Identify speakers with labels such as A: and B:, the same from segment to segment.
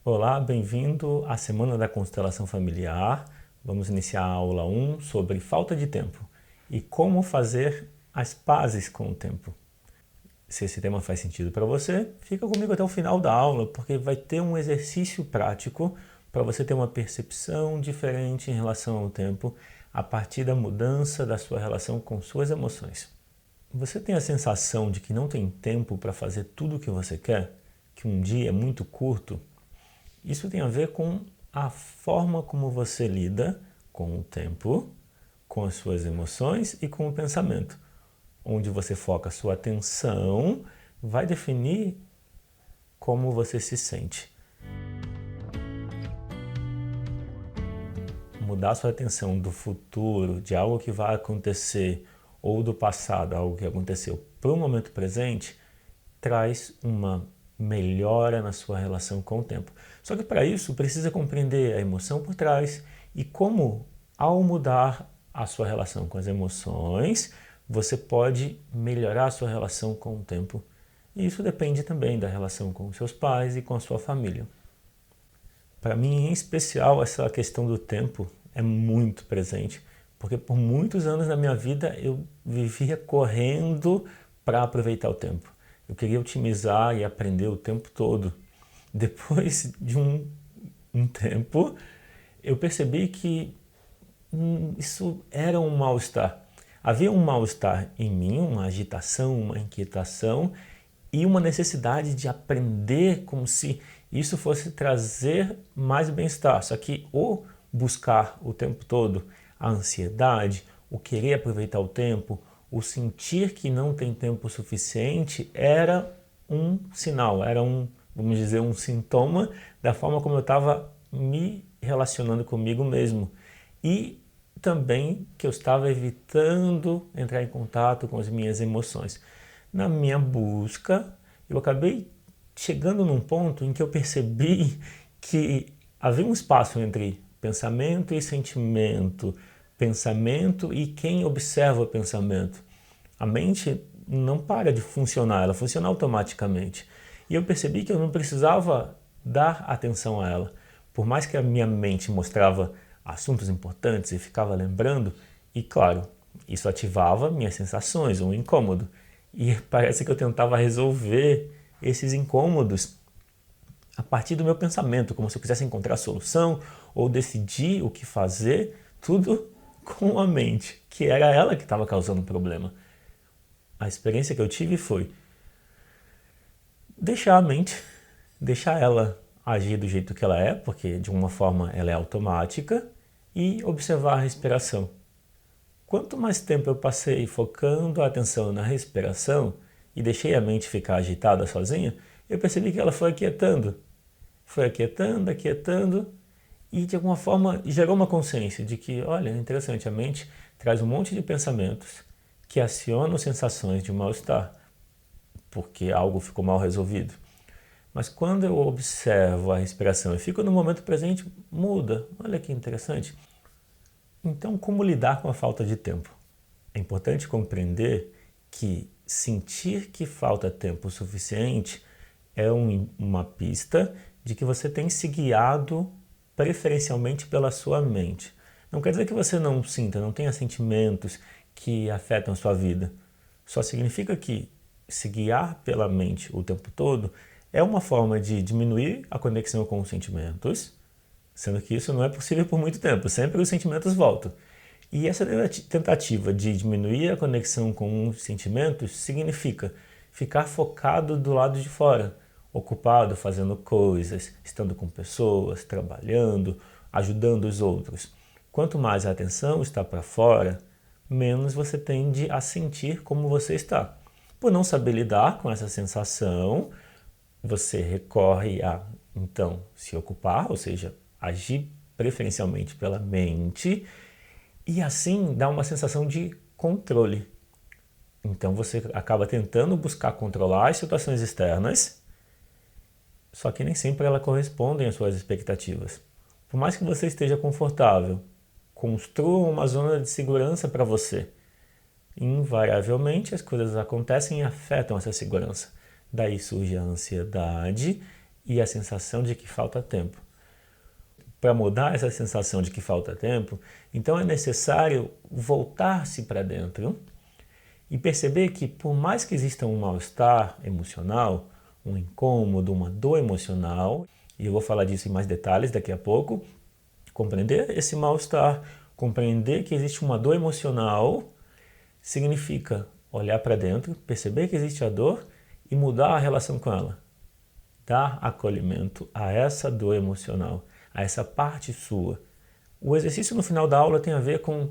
A: Olá, bem-vindo à Semana da Constelação Familiar. Vamos iniciar a aula 1 sobre falta de tempo e como fazer as pazes com o tempo. Se esse tema faz sentido para você, fica comigo até o final da aula, porque vai ter um exercício prático para você ter uma percepção diferente em relação ao tempo a partir da mudança da sua relação com suas emoções. Você tem a sensação de que não tem tempo para fazer tudo o que você quer? Que um dia é muito curto? Isso tem a ver com a forma como você lida com o tempo, com as suas emoções e com o pensamento. Onde você foca a sua atenção vai definir como você se sente. Mudar sua atenção do futuro, de algo que vai acontecer, ou do passado, algo que aconteceu, para o momento presente, traz uma melhora na sua relação com o tempo. Só que para isso precisa compreender a emoção por trás e como, ao mudar a sua relação com as emoções, você pode melhorar a sua relação com o tempo. E isso depende também da relação com seus pais e com a sua família. Para mim, em especial, essa questão do tempo é muito presente, porque por muitos anos na minha vida eu vivia correndo para aproveitar o tempo. Eu queria otimizar e aprender o tempo todo. Depois de um tempo, eu percebi que isso era um mal-estar. Havia um mal-estar em mim, uma agitação, uma inquietação e uma necessidade de aprender como se isso fosse trazer mais bem-estar. Só que o buscar o tempo todo a ansiedade, o querer aproveitar o tempo, o sentir que não tem tempo suficiente era um sinal, era vamos dizer, um sintoma da forma como eu estava me relacionando comigo mesmo. E também que eu estava evitando entrar em contato com as minhas emoções. Na minha busca, eu acabei chegando num ponto em que eu percebi que havia um espaço entre pensamento e sentimento, pensamento e quem observa o pensamento. A mente não para de funcionar, ela funciona automaticamente. E eu percebi que eu não precisava dar atenção a ela. Por mais que a minha mente mostrava assuntos importantes e ficava lembrando, e claro, isso ativava minhas sensações, um incômodo. E parece que eu tentava resolver esses incômodos a partir do meu pensamento, como se eu quisesse encontrar a solução ou decidir o que fazer, tudo com a mente, que era ela que estava causando o problema. A experiência que eu tive foi deixar a mente, deixar ela agir do jeito que ela é, porque de uma forma ela é automática, e observar a respiração. Quanto mais tempo eu passei focando a atenção na respiração e deixei a mente ficar agitada sozinha, eu percebi que ela foi aquietando. Foi aquietando, aquietando, e de alguma forma gerou uma consciência de que, olha, é interessante, a mente traz um monte de pensamentos que acionam sensações de mal-estar, porque algo ficou mal resolvido. Mas quando eu observo a respiração e fico no momento presente, muda. Olha que interessante. Então, como lidar com a falta de tempo? É importante compreender que sentir que falta tempo suficiente é uma pista de que você tem se guiado preferencialmente pela sua mente. Não quer dizer que você não sinta, não tenha sentimentos que afetam a sua vida. Só significa que se guiar pela mente o tempo todo é uma forma de diminuir a conexão com os sentimentos, sendo que isso não é possível por muito tempo, sempre os sentimentos voltam. E essa tentativa de diminuir a conexão com os sentimentos significa ficar focado do lado de fora, ocupado fazendo coisas, estando com pessoas, trabalhando, ajudando os outros. Quanto mais a atenção está para fora, menos você tende a sentir como você está. Por não saber lidar com essa sensação, você recorre a, então, se ocupar, ou seja, agir preferencialmente pela mente, e assim dá uma sensação de controle. Então você acaba tentando buscar controlar as situações externas, só que nem sempre elas correspondem às suas expectativas. Por mais que você esteja confortável, construa uma zona de segurança para você. Invariavelmente as coisas acontecem e afetam essa segurança. Daí surge a ansiedade e a sensação de que falta tempo. Para mudar essa sensação de que falta tempo, então é necessário voltar-se para dentro e perceber que, por mais que exista um mal-estar emocional, um incômodo, uma dor emocional, e eu vou falar disso em mais detalhes daqui a pouco, compreender esse mal-estar, compreender que existe uma dor emocional, significa olhar para dentro, perceber que existe a dor e mudar a relação com ela. Dar acolhimento a essa dor emocional, a essa parte sua. O exercício no final da aula tem a ver com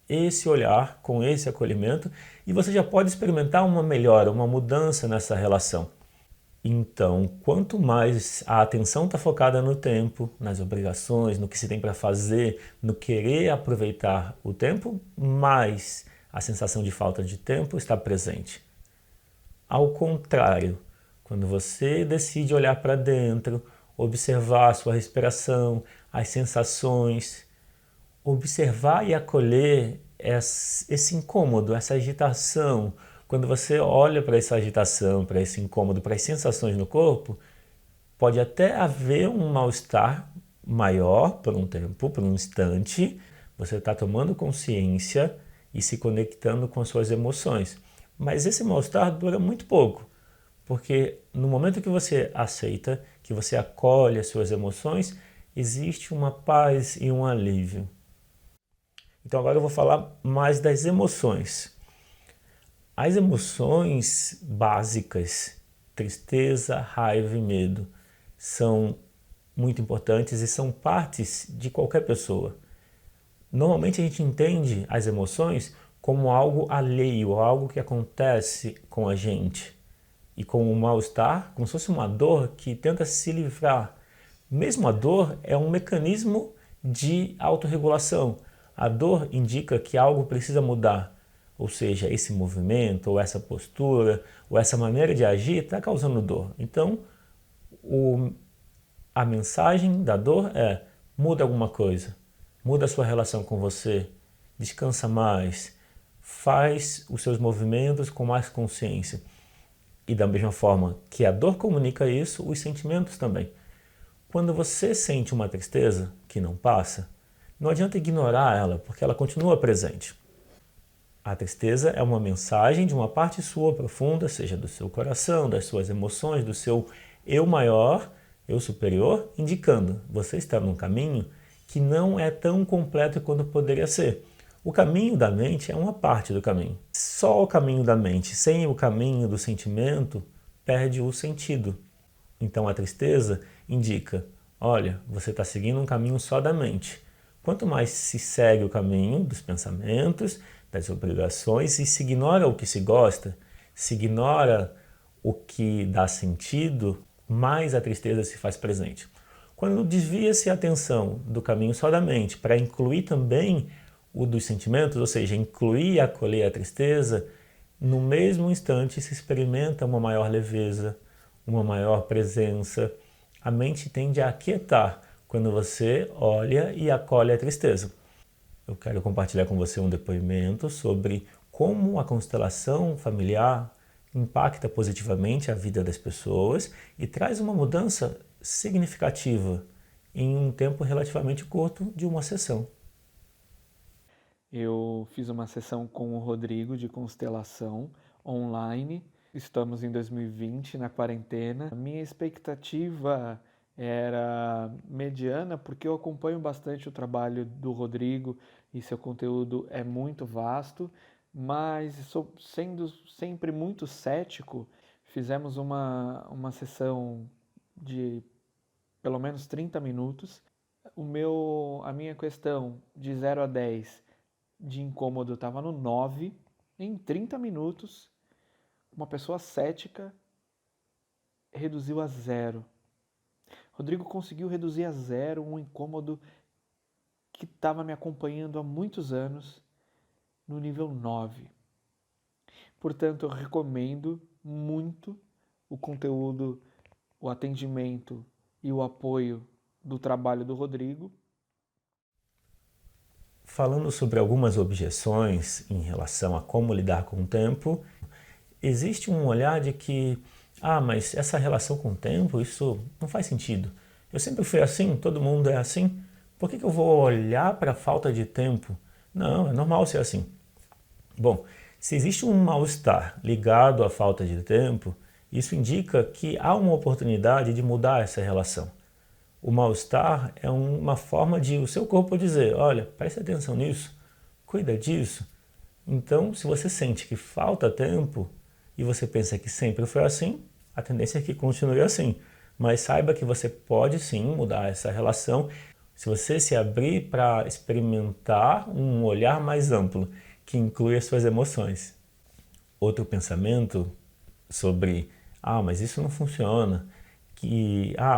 A: esse olhar, com esse acolhimento, e você já pode experimentar uma melhora, uma mudança nessa relação. Então, quanto mais a atenção está focada no tempo, nas obrigações, no que se tem para fazer, no querer aproveitar o tempo, mais a sensação de falta de tempo está presente. Ao contrário, quando você decide olhar para dentro, observar a sua respiração, as sensações, observar e acolher esse incômodo, essa agitação. Quando você olha para essa agitação, para esse incômodo, para as sensações no corpo, pode até haver um mal-estar maior por um tempo, por um instante. Você está tomando consciência e se conectando com as suas emoções. Mas esse mal-estar dura muito pouco, porque no momento que você aceita, que você acolhe as suas emoções, existe uma paz e um alívio. Então agora eu vou falar mais das emoções. As emoções básicas, tristeza, raiva e medo, são muito importantes e são partes de qualquer pessoa. Normalmente a gente entende as emoções como algo alheio, algo que acontece com a gente. E com o mal-estar, como se fosse uma dor que tenta se livrar. Mesmo a dor é um mecanismo de autorregulação. A dor indica que algo precisa mudar. Ou seja, esse movimento, ou essa postura, ou essa maneira de agir está causando dor. Então, a mensagem da dor é: muda alguma coisa. Muda a sua relação com você. Descansa mais. Faz os seus movimentos com mais consciência. E da mesma forma que a dor comunica isso, os sentimentos também. Quando você sente uma tristeza que não passa, não adianta ignorar ela, porque ela continua presente. A tristeza é uma mensagem de uma parte sua profunda, seja do seu coração, das suas emoções, do seu eu maior, eu superior, indicando você está num caminho que não é tão completo quanto poderia ser. O caminho da mente é uma parte do caminho. Só o caminho da mente, sem o caminho do sentimento, perde o sentido. Então a tristeza indica: olha, você está seguindo um caminho só da mente. Quanto mais se segue o caminho dos pensamentos, das obrigações, e se ignora o que se gosta, se ignora o que dá sentido, mais a tristeza se faz presente. Quando desvia-se a atenção do caminho só da mente para incluir também o dos sentimentos, ou seja, incluir e acolher a tristeza, no mesmo instante se experimenta uma maior leveza, uma maior presença. A mente tende a aquietar quando você olha e acolhe a tristeza. Eu quero compartilhar com você um depoimento sobre como a constelação familiar impacta positivamente a vida das pessoas e traz uma mudança significativa em um tempo relativamente curto de uma sessão.
B: Eu fiz uma sessão com o Rodrigo de constelação online. Estamos em 2020, na quarentena. A minha expectativa era mediana, porque eu acompanho bastante o trabalho do Rodrigo e seu conteúdo é muito vasto, mas sendo sempre muito cético, fizemos uma sessão de pelo menos 30 minutos. A minha questão de 0 a 10 de incômodo estava no 9. Em 30 minutos, uma pessoa cética reduziu a 0. Rodrigo conseguiu reduzir a 0 um incômodo que estava me acompanhando há muitos anos no nível 9. Portanto, eu recomendo muito o conteúdo, o atendimento e o apoio do trabalho do Rodrigo.
A: Falando sobre algumas objeções em relação a como lidar com o tempo, existe um olhar de que Ah, mas essa relação com o tempo, isso não faz sentido. Eu sempre fui assim, todo mundo é assim. Por que eu vou olhar para a falta de tempo? Não, é normal ser assim. Bom, se existe um mal-estar ligado à falta de tempo, isso indica que há uma oportunidade de mudar essa relação. O mal-estar é uma forma de o seu corpo dizer, olha, preste atenção nisso, cuida disso. Então, se você sente que falta tempo e você pensa que sempre foi assim, a tendência é que continue assim. Mas saiba que você pode sim mudar essa relação se você se abrir para experimentar um olhar mais amplo, que inclui as suas emoções. Outro pensamento sobre, mas isso não funciona,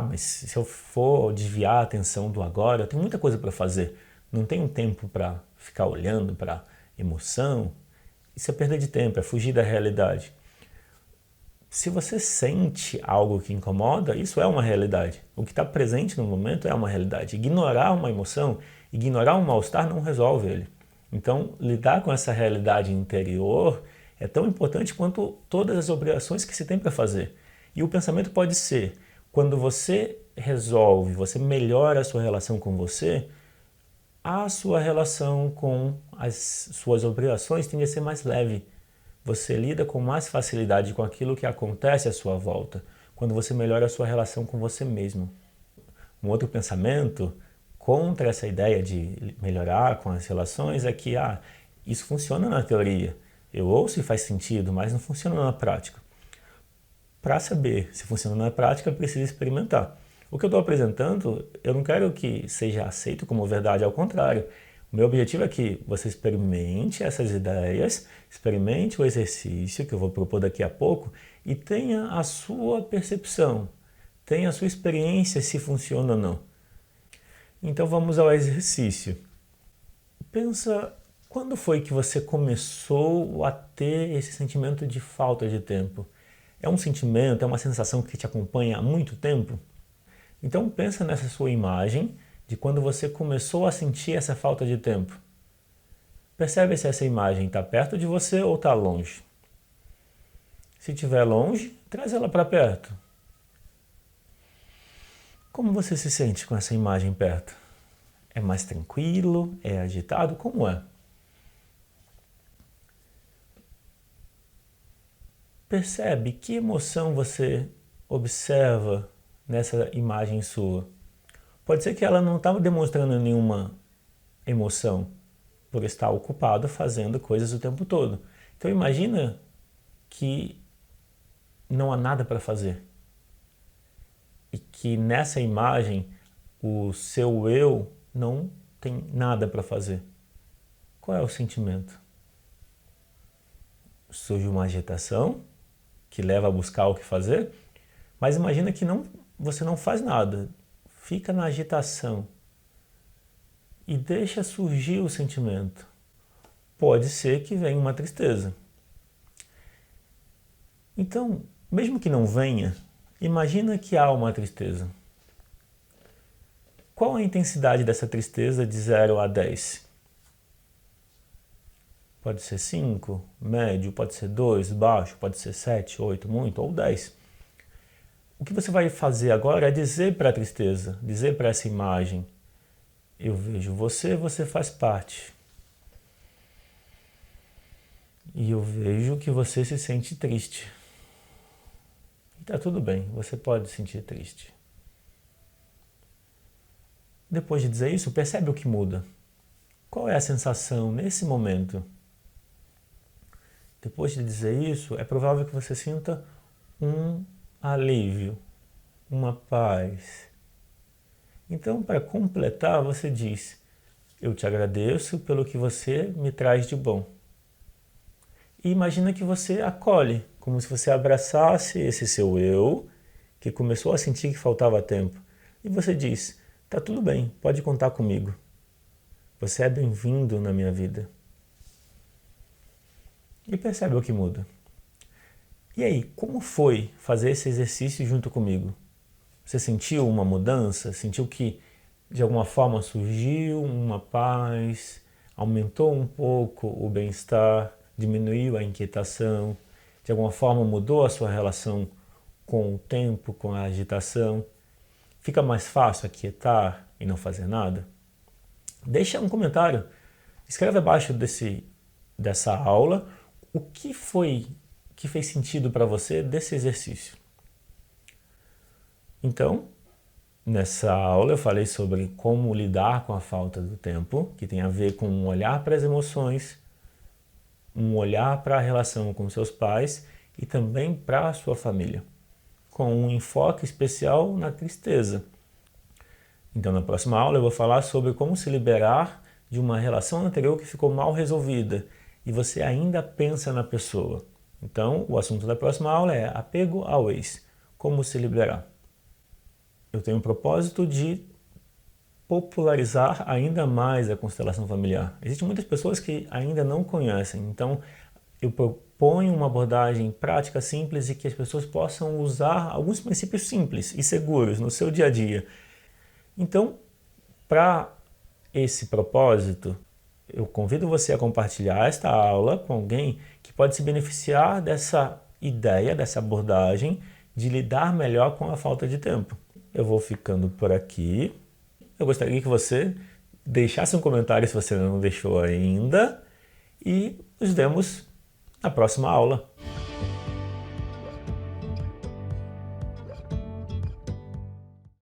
A: mas se eu for desviar a atenção do agora, eu tenho muita coisa para fazer, não tenho tempo para ficar olhando para emoção. Isso é perda de tempo, é fugir da realidade. Se você sente algo que incomoda, isso é uma realidade. O que está presente no momento é uma realidade. Ignorar uma emoção, ignorar um mal-estar não resolve ele. Então, lidar com essa realidade interior é tão importante quanto todas as obrigações que se tem para fazer. E o pensamento pode ser, quando você resolve, você melhora a sua relação com você, a sua relação com as suas obrigações tende a ser mais leve. Você lida com mais facilidade com aquilo que acontece à sua volta, quando você melhora a sua relação com você mesmo. Um outro pensamento contra essa ideia de melhorar com as relações é que isso funciona na teoria. Eu ouço e faz sentido, mas não funciona na prática. Para saber se funciona na prática, precisa experimentar. O que eu estou apresentando, eu não quero que seja aceito como verdade, ao contrário. O meu objetivo é que você experimente essas ideias, experimente o exercício que eu vou propor daqui a pouco e tenha a sua percepção, tenha a sua experiência se funciona ou não. Então vamos ao exercício. Pensa, quando foi que você começou a ter esse sentimento de falta de tempo? É um sentimento, é uma sensação que te acompanha há muito tempo? Então pensa nessa sua imagem de quando você começou a sentir essa falta de tempo. Percebe se essa imagem está perto de você ou está longe. Se estiver longe, traz ela para perto. Como você se sente com essa imagem perto? É mais tranquilo? É agitado? Como é? Percebe que emoção você observa nessa imagem sua. Pode ser que ela não estava demonstrando nenhuma emoção por estar ocupado fazendo coisas o tempo todo. Então imagina que não há nada para fazer. E que nessa imagem o seu eu não tem nada para fazer. Qual é o sentimento? Surge uma agitação que leva a buscar o que fazer, mas imagina que você não faz nada, fica na agitação e deixa surgir o sentimento. Pode ser que venha uma tristeza. Então, mesmo que não venha, imagina que há uma tristeza. Qual a intensidade dessa tristeza de 0 a 10? Pode ser 5, médio, pode ser 2, baixo, pode ser 7, 8, muito, ou 10. O que você vai fazer agora é dizer para a tristeza, dizer para essa imagem, eu vejo você, você faz parte. E eu vejo que você se sente triste. E tá tudo bem, você pode se sentir triste. Depois de dizer isso, percebe o que muda. Qual é a sensação nesse momento? Depois de dizer isso, é provável que você sinta um alívio, uma paz. Então, para completar, você diz, eu te agradeço pelo que você me traz de bom. E imagina que você acolhe, como se você abraçasse esse seu eu, que começou a sentir que faltava tempo. E você diz, tá tudo bem, pode contar comigo. Você é bem-vindo na minha vida. E percebe o que muda. E aí, como foi fazer esse exercício junto comigo? Você sentiu uma mudança? Sentiu que de alguma forma surgiu uma paz? Aumentou um pouco o bem-estar? Diminuiu a inquietação? De alguma forma mudou a sua relação com o tempo, com a agitação? Fica mais fácil aquietar e não fazer nada? Deixa um comentário, escreve abaixo dessa aula o que fez sentido para você desse exercício. Então, nessa aula eu falei sobre como lidar com a falta do tempo, que tem a ver com um olhar para as emoções, um olhar para a relação com seus pais e também para a sua família, com um enfoque especial na tristeza. Então, na próxima aula eu vou falar sobre como se liberar de uma relação anterior que ficou mal resolvida e você ainda pensa na pessoa. Então, o assunto da próxima aula é apego ao ex, como se liberar. Eu tenho o propósito de popularizar ainda mais a constelação familiar. Existem muitas pessoas que ainda não conhecem, então eu proponho uma abordagem prática, simples e que as pessoas possam usar alguns princípios simples e seguros no seu dia a dia. Então, para esse propósito, eu convido você a compartilhar esta aula com alguém que pode se beneficiar dessa ideia, dessa abordagem de lidar melhor com a falta de tempo. Eu vou ficando por aqui. Eu gostaria que você deixasse um comentário se você não deixou ainda e nos vemos na próxima aula.